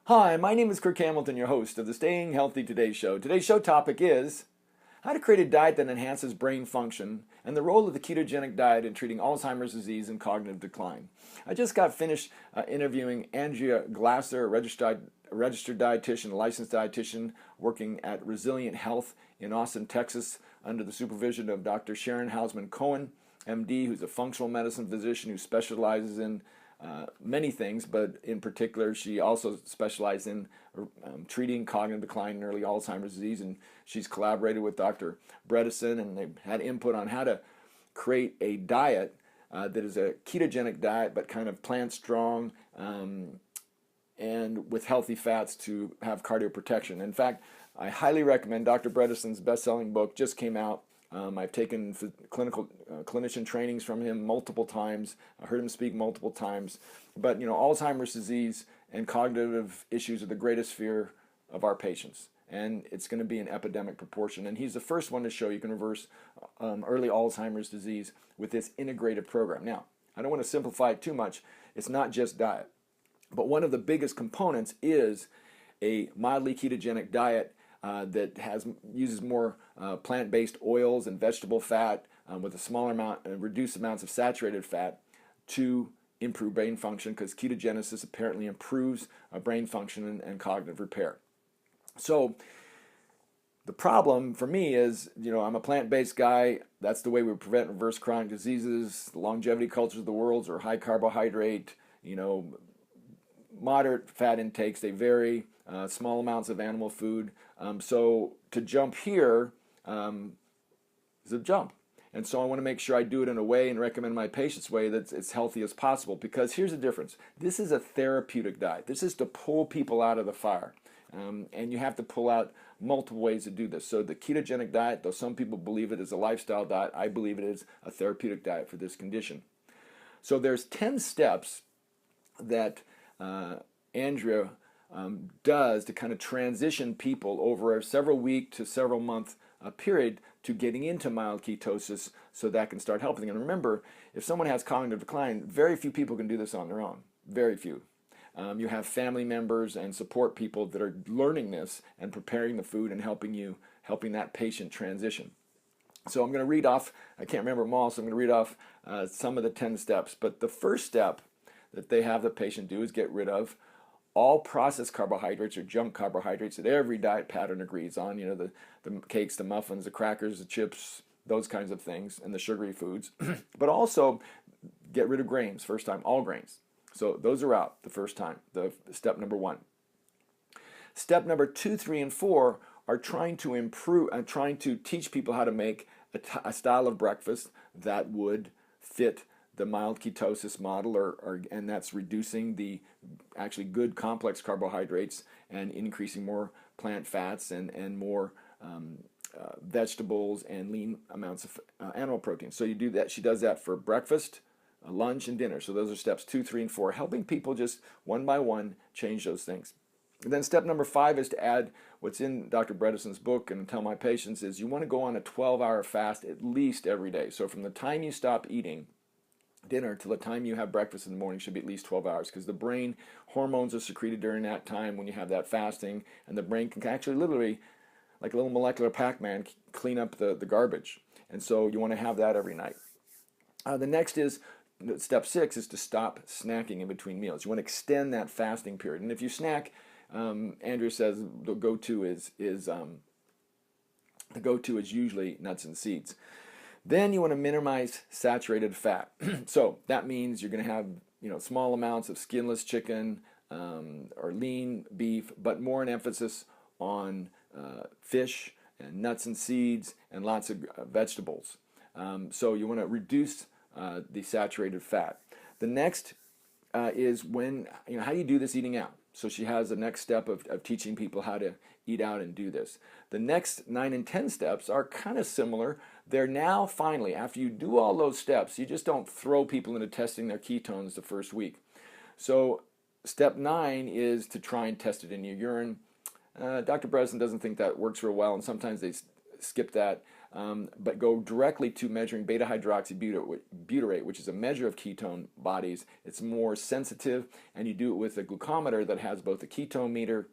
Hi, my name is Kirk Hamilton, your host of the Staying Healthy Today show. Today's show topic is how to create a diet that enhances brain function and the role of the ketogenic diet in treating Alzheimer's disease and cognitive decline. I just got finished interviewing Andrea Glasser, a registered dietitian, a licensed dietitian working at Resilient Health in Austin, Texas, under the supervision of Dr. Sharon Hausman Cohen, MD, who's a functional medicine physician who specializes in many things, but in particular, she also specialized in treating cognitive decline and early Alzheimer's disease, and she's collaborated with Dr. Bredesen, and they've had input on how to create a diet that is a ketogenic diet, but kind of plant strong and with healthy fats to have cardioprotection. In fact, I highly recommend Dr. Bredesen's best-selling book, just came out. I've taken clinician trainings from him multiple times. I heard him speak multiple times. But Alzheimer's disease and cognitive issues are the greatest fear of our patients, and it's going to be an epidemic proportion. And he's the first one to show you can reverse early Alzheimer's disease with this integrated program. Now, I don't want to simplify it too much. It's not just diet, but one of the biggest components is a mildly ketogenic diet that uses more plant-based oils and vegetable fat with a smaller amount, reduced amounts of saturated fat to improve brain function, because ketogenesis apparently improves brain function and cognitive repair. So the problem for me is, I'm a plant-based guy. That's the way we prevent and reverse chronic diseases. The longevity cultures of the world are high carbohydrate, moderate fat intakes. They vary. Small amounts of animal food. So to jump here is a jump. And so I want to make sure I do it in a way and recommend my patient's way that's as healthy as possible, because here's the difference. This is a therapeutic diet. This is to pull people out of the fire. And you have to pull out multiple ways to do this. So the ketogenic diet, though some people believe it is a lifestyle diet, I believe it is a therapeutic diet for this condition. So there's 10 steps that Andrea does to kind of transition people over a several week to several month period to getting into mild ketosis, so that can start helping. And remember, if someone has cognitive decline, very few people can do this on their own. Very few. You have family members and support people that are learning this and preparing the food and helping that patient transition. So I'm going to read off, I can't remember them all, so I'm going to read off some of the 10 steps. But the first step that they have the patient do is get rid of all processed carbohydrates or junk carbohydrates that every diet pattern agrees on, the cakes, the muffins, the crackers, the chips, those kinds of things, and the sugary foods. But also get rid of grains, first time, all grains. So those are out the first time, the step number 1. Step number 2, 3, and 4 are trying to improve and trying to teach people how to make a style of breakfast that would fit the mild ketosis model, and that's reducing the actually good complex carbohydrates and increasing more plant fats and more vegetables and lean amounts of animal protein. So you do that. She does that for breakfast, lunch, and dinner. So those are steps 2, 3, and 4, helping people just one by one change those things. And then step number 5 is to add what's in Dr. Bredesen's book, and tell my patients is you want to go on a 12-hour fast at least every day. So from the time you stop eating dinner till the time you have breakfast in the morning should be at least 12 hours, because the brain hormones are secreted during that time when you have that fasting, and the brain can actually literally, like a little molecular Pac-Man, clean up the garbage. And so you want to have that every night. The next is, step 6 is to stop snacking in between meals. You want to extend that fasting period. And if you snack, Andrea says the go-to is usually nuts and seeds. Then you want to minimize saturated fat. So that means you're going to have small amounts of skinless chicken or lean beef, but more an emphasis on fish and nuts and seeds and lots of vegetables. So you want to reduce the saturated fat. The next is how do you do this eating out? So she has the next step of teaching people how to eat out and do this. The next 9 and 10 steps are kind of similar. They're now finally, after you do all those steps, you just don't throw people into testing their ketones the first week. So step 9 is to try and test it in your urine. Dr. Bredesen doesn't think that works real well, and sometimes they skip that. but go directly to measuring beta-hydroxybutyrate, which is a measure of ketone bodies. It's more sensitive, and you do it with a glucometer that has both a ketone meter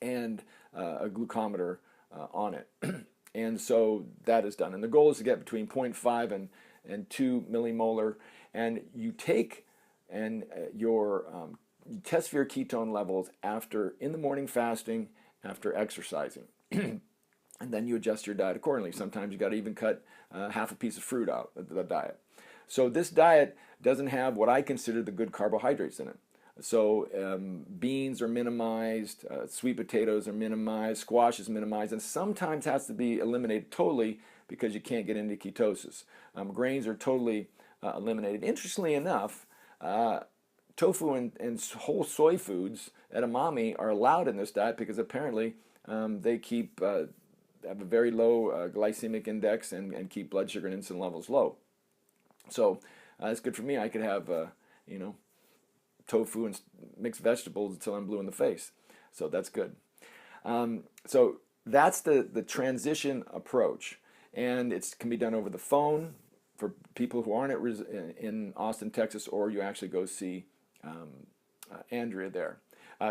and a glucometer on it. And so that is done. And the goal is to get between 0.5 and 2 millimolar. And you take and you test for your ketone levels in the morning fasting, after exercising. And then you adjust your diet accordingly. Sometimes you got to even cut half a piece of fruit out of the diet. So this diet doesn't have what I consider the good carbohydrates in it. So beans are minimized, sweet potatoes are minimized, squash is minimized, and sometimes has to be eliminated totally because you can't get into ketosis. Grains are totally eliminated. Interestingly enough, tofu and whole soy foods, edamame, are allowed in this diet because apparently they have a very low glycemic index and keep blood sugar and insulin levels low. So it's good for me. I could have, tofu and mixed vegetables until I'm blue in the face. So that's good. So that's the transition approach. And it can be done over the phone for people who aren't in Austin, Texas, or you actually go see Andrea there.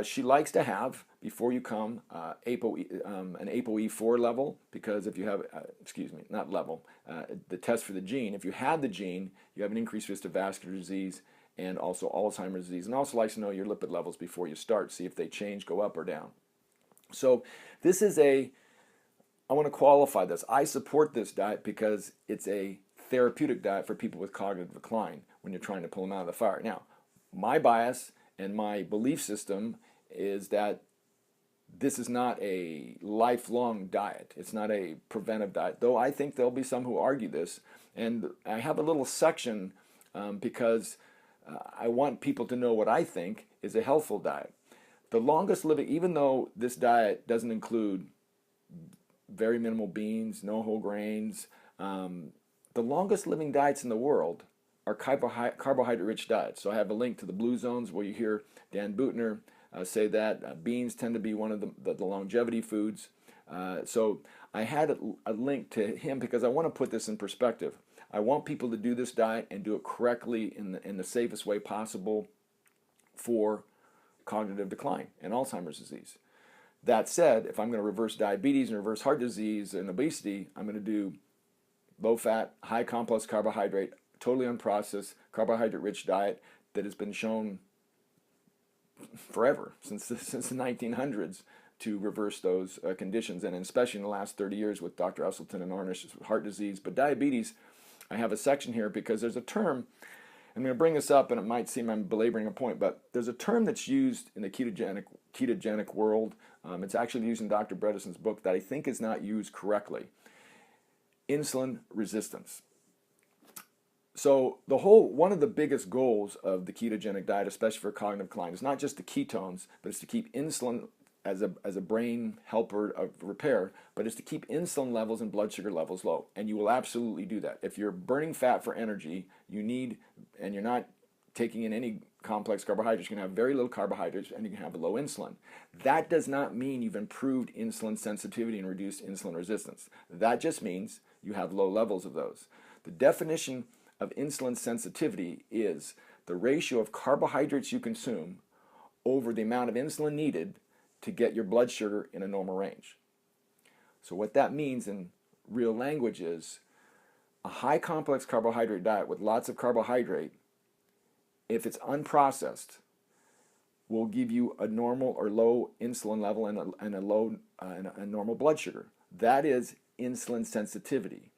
She likes to have, before you come, an ApoE4 level, because if you have, the test for the gene, if you have the gene, you have an increased risk of vascular disease and also Alzheimer's disease, and also likes to know your lipid levels before you start, see if they change, go up or down. So this is I want to qualify this. I support this diet because it's a therapeutic diet for people with cognitive decline when you're trying to pull them out of the fire. Now, my bias and my belief system is that this is not a lifelong diet. It's not a preventive diet, though I think there'll be some who argue this. And I have a little section because I want people to know what I think is a healthful diet. The longest living, even though this diet doesn't include very minimal beans, no whole grains, the longest living diets in the world are carbohydrate-rich diets. So I have a link to the Blue Zones where you hear Dan Buettner say that beans tend to be one of the longevity foods. So I had a link to him because I want to put this in perspective. I want people to do this diet and do it correctly in the safest way possible for cognitive decline and Alzheimer's disease. That said, if I'm going to reverse diabetes and reverse heart disease and obesity, I'm going to do low-fat, high-complex carbohydrate, totally unprocessed, carbohydrate-rich diet that has been shown forever, since the 1900s, to reverse those conditions, and especially in the last 30 years with Dr. Usselton and Ornish's heart disease. But diabetes, I have a section here because there's a term, I'm going to bring this up and it might seem I'm belaboring a point, but there's a term that's used in the ketogenic world. It's actually used in Dr. Bredesen's book that I think is not used correctly. Insulin resistance. So one of the biggest goals of the ketogenic diet, especially for cognitive decline, is not just the ketones, but it's to keep insulin as a brain helper of repair, but it's to keep insulin levels and blood sugar levels low. And you will absolutely do that. If you're burning fat for energy, and you're not taking in any complex carbohydrates, you can have very little carbohydrates and you can have low insulin. That does not mean you've improved insulin sensitivity and reduced insulin resistance. That just means you have low levels of those. The definition of insulin sensitivity is the ratio of carbohydrates you consume over the amount of insulin needed to get your blood sugar in a normal range. So what that means in real language is a high complex carbohydrate diet with lots of carbohydrate, if it's unprocessed, will give you a normal or low insulin level and a normal blood sugar. That is insulin sensitivity.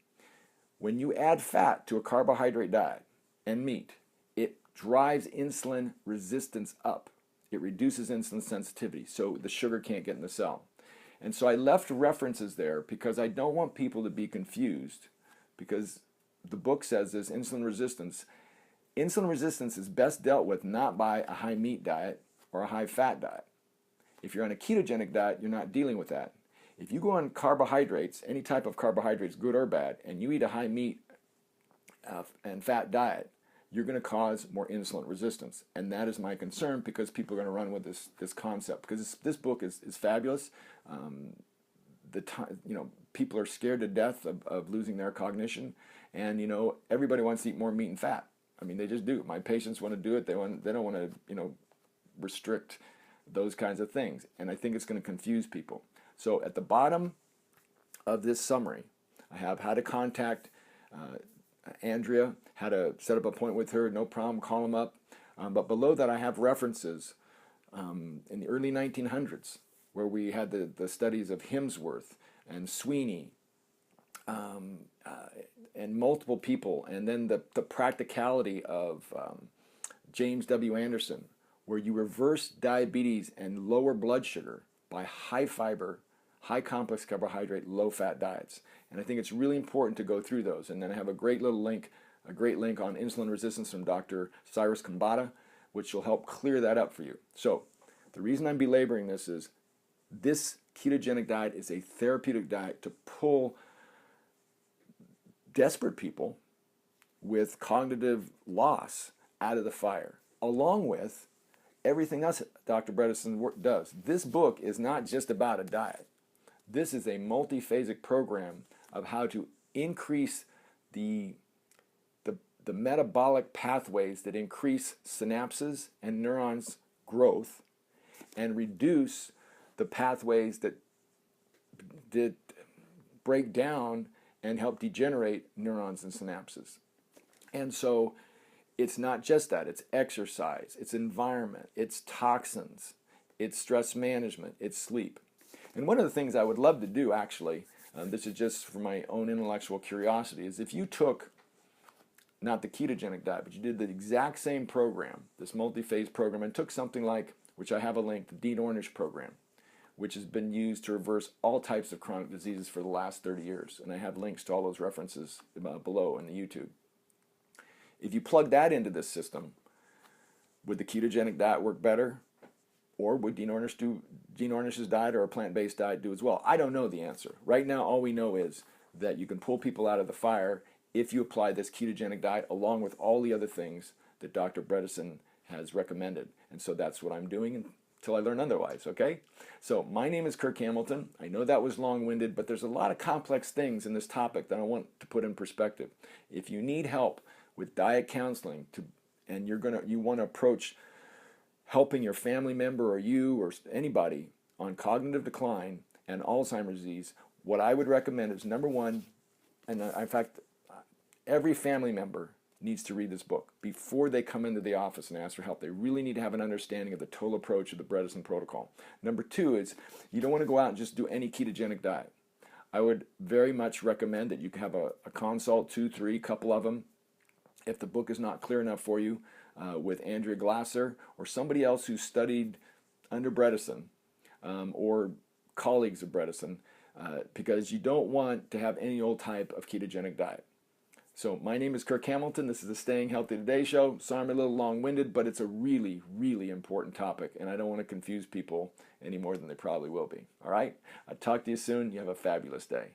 When you add fat to a carbohydrate diet and meat, it drives insulin resistance up. It reduces insulin sensitivity, so the sugar can't get in the cell. And so I left references there because I don't want people to be confused, because the book says this, insulin resistance. Insulin resistance is best dealt with not by a high meat diet or a high fat diet. If you're on a ketogenic diet, you're not dealing with that. If you go on carbohydrates, any type of carbohydrates, good or bad, and you eat a high meat and fat diet, you're going to cause more insulin resistance. And that is my concern, because people are going to run with this concept. Because this book is fabulous. people are scared to death of losing their cognition, and everybody wants to eat more meat and fat. I mean, they just do. My patients want to do it. They don't want to restrict those kinds of things, and I think it's going to confuse people. So at the bottom of this summary, I have how to contact Andrea, how to set up an appointment with her. No problem, call them up. But below that, I have references in the early 1900s where we had the studies of Hemsworth and Sweeney and multiple people, and then the practicality of James W. Anderson, where you reverse diabetes and lower blood sugar by high fiber, high complex carbohydrate, low fat diets. And I think it's really important to go through those. And then I have a great link on insulin resistance from Dr. Cyrus Kambata, which will help clear that up for you. So the reason I'm belaboring this is this ketogenic diet is a therapeutic diet to pull desperate people with cognitive loss out of the fire, along with everything else Dr. Bredesen does. This book is not just about a diet. This is a multiphasic program of how to increase the metabolic pathways that increase synapses and neurons growth and reduce the pathways that break down and help degenerate neurons and synapses. And so it's not just that. It's exercise, it's environment, it's toxins, it's stress management, it's sleep. And one of the things I would love to do, actually, this is just for my own intellectual curiosity, is if you took not the ketogenic diet, but you did the exact same program, this multi-phase program, and took something like, which I have a link, the Dean Ornish program, which has been used to reverse all types of chronic diseases for the last 30 years. And I have links to all those references below in the YouTube. If you plug that into this system, would the ketogenic diet work better? Or would Dean Ornish's diet or a plant-based diet do as well? I don't know the answer. Right now, all we know is that you can pull people out of the fire if you apply this ketogenic diet along with all the other things that Dr. Bredesen has recommended. And so that's what I'm doing until I learn otherwise, okay? So my name is Kirk Hamilton. I know that was long-winded, but there's a lot of complex things in this topic that I want to put in perspective. If you need help with diet counseling and you want to approach helping your family member or you or anybody on cognitive decline and Alzheimer's disease, what I would recommend is, number one, and in fact, every family member needs to read this book before they come into the office and ask for help. They really need to have an understanding of the total approach of the Bredesen protocol. Number two is, you don't want to go out and just do any ketogenic diet. I would very much recommend that you have a consult, 2, 3, couple of them, if the book is not clear enough for you, with Andrea Glasser or somebody else who studied under Bredesen or colleagues of Bredesen, because you don't want to have any old type of ketogenic diet. So my name is Kirk Hamilton. This is the Staying Healthy Today show. Sorry I'm a little long-winded, but it's a really, really important topic, and I don't want to confuse people any more than they probably will be. All right? I'll talk to you soon. You have a fabulous day.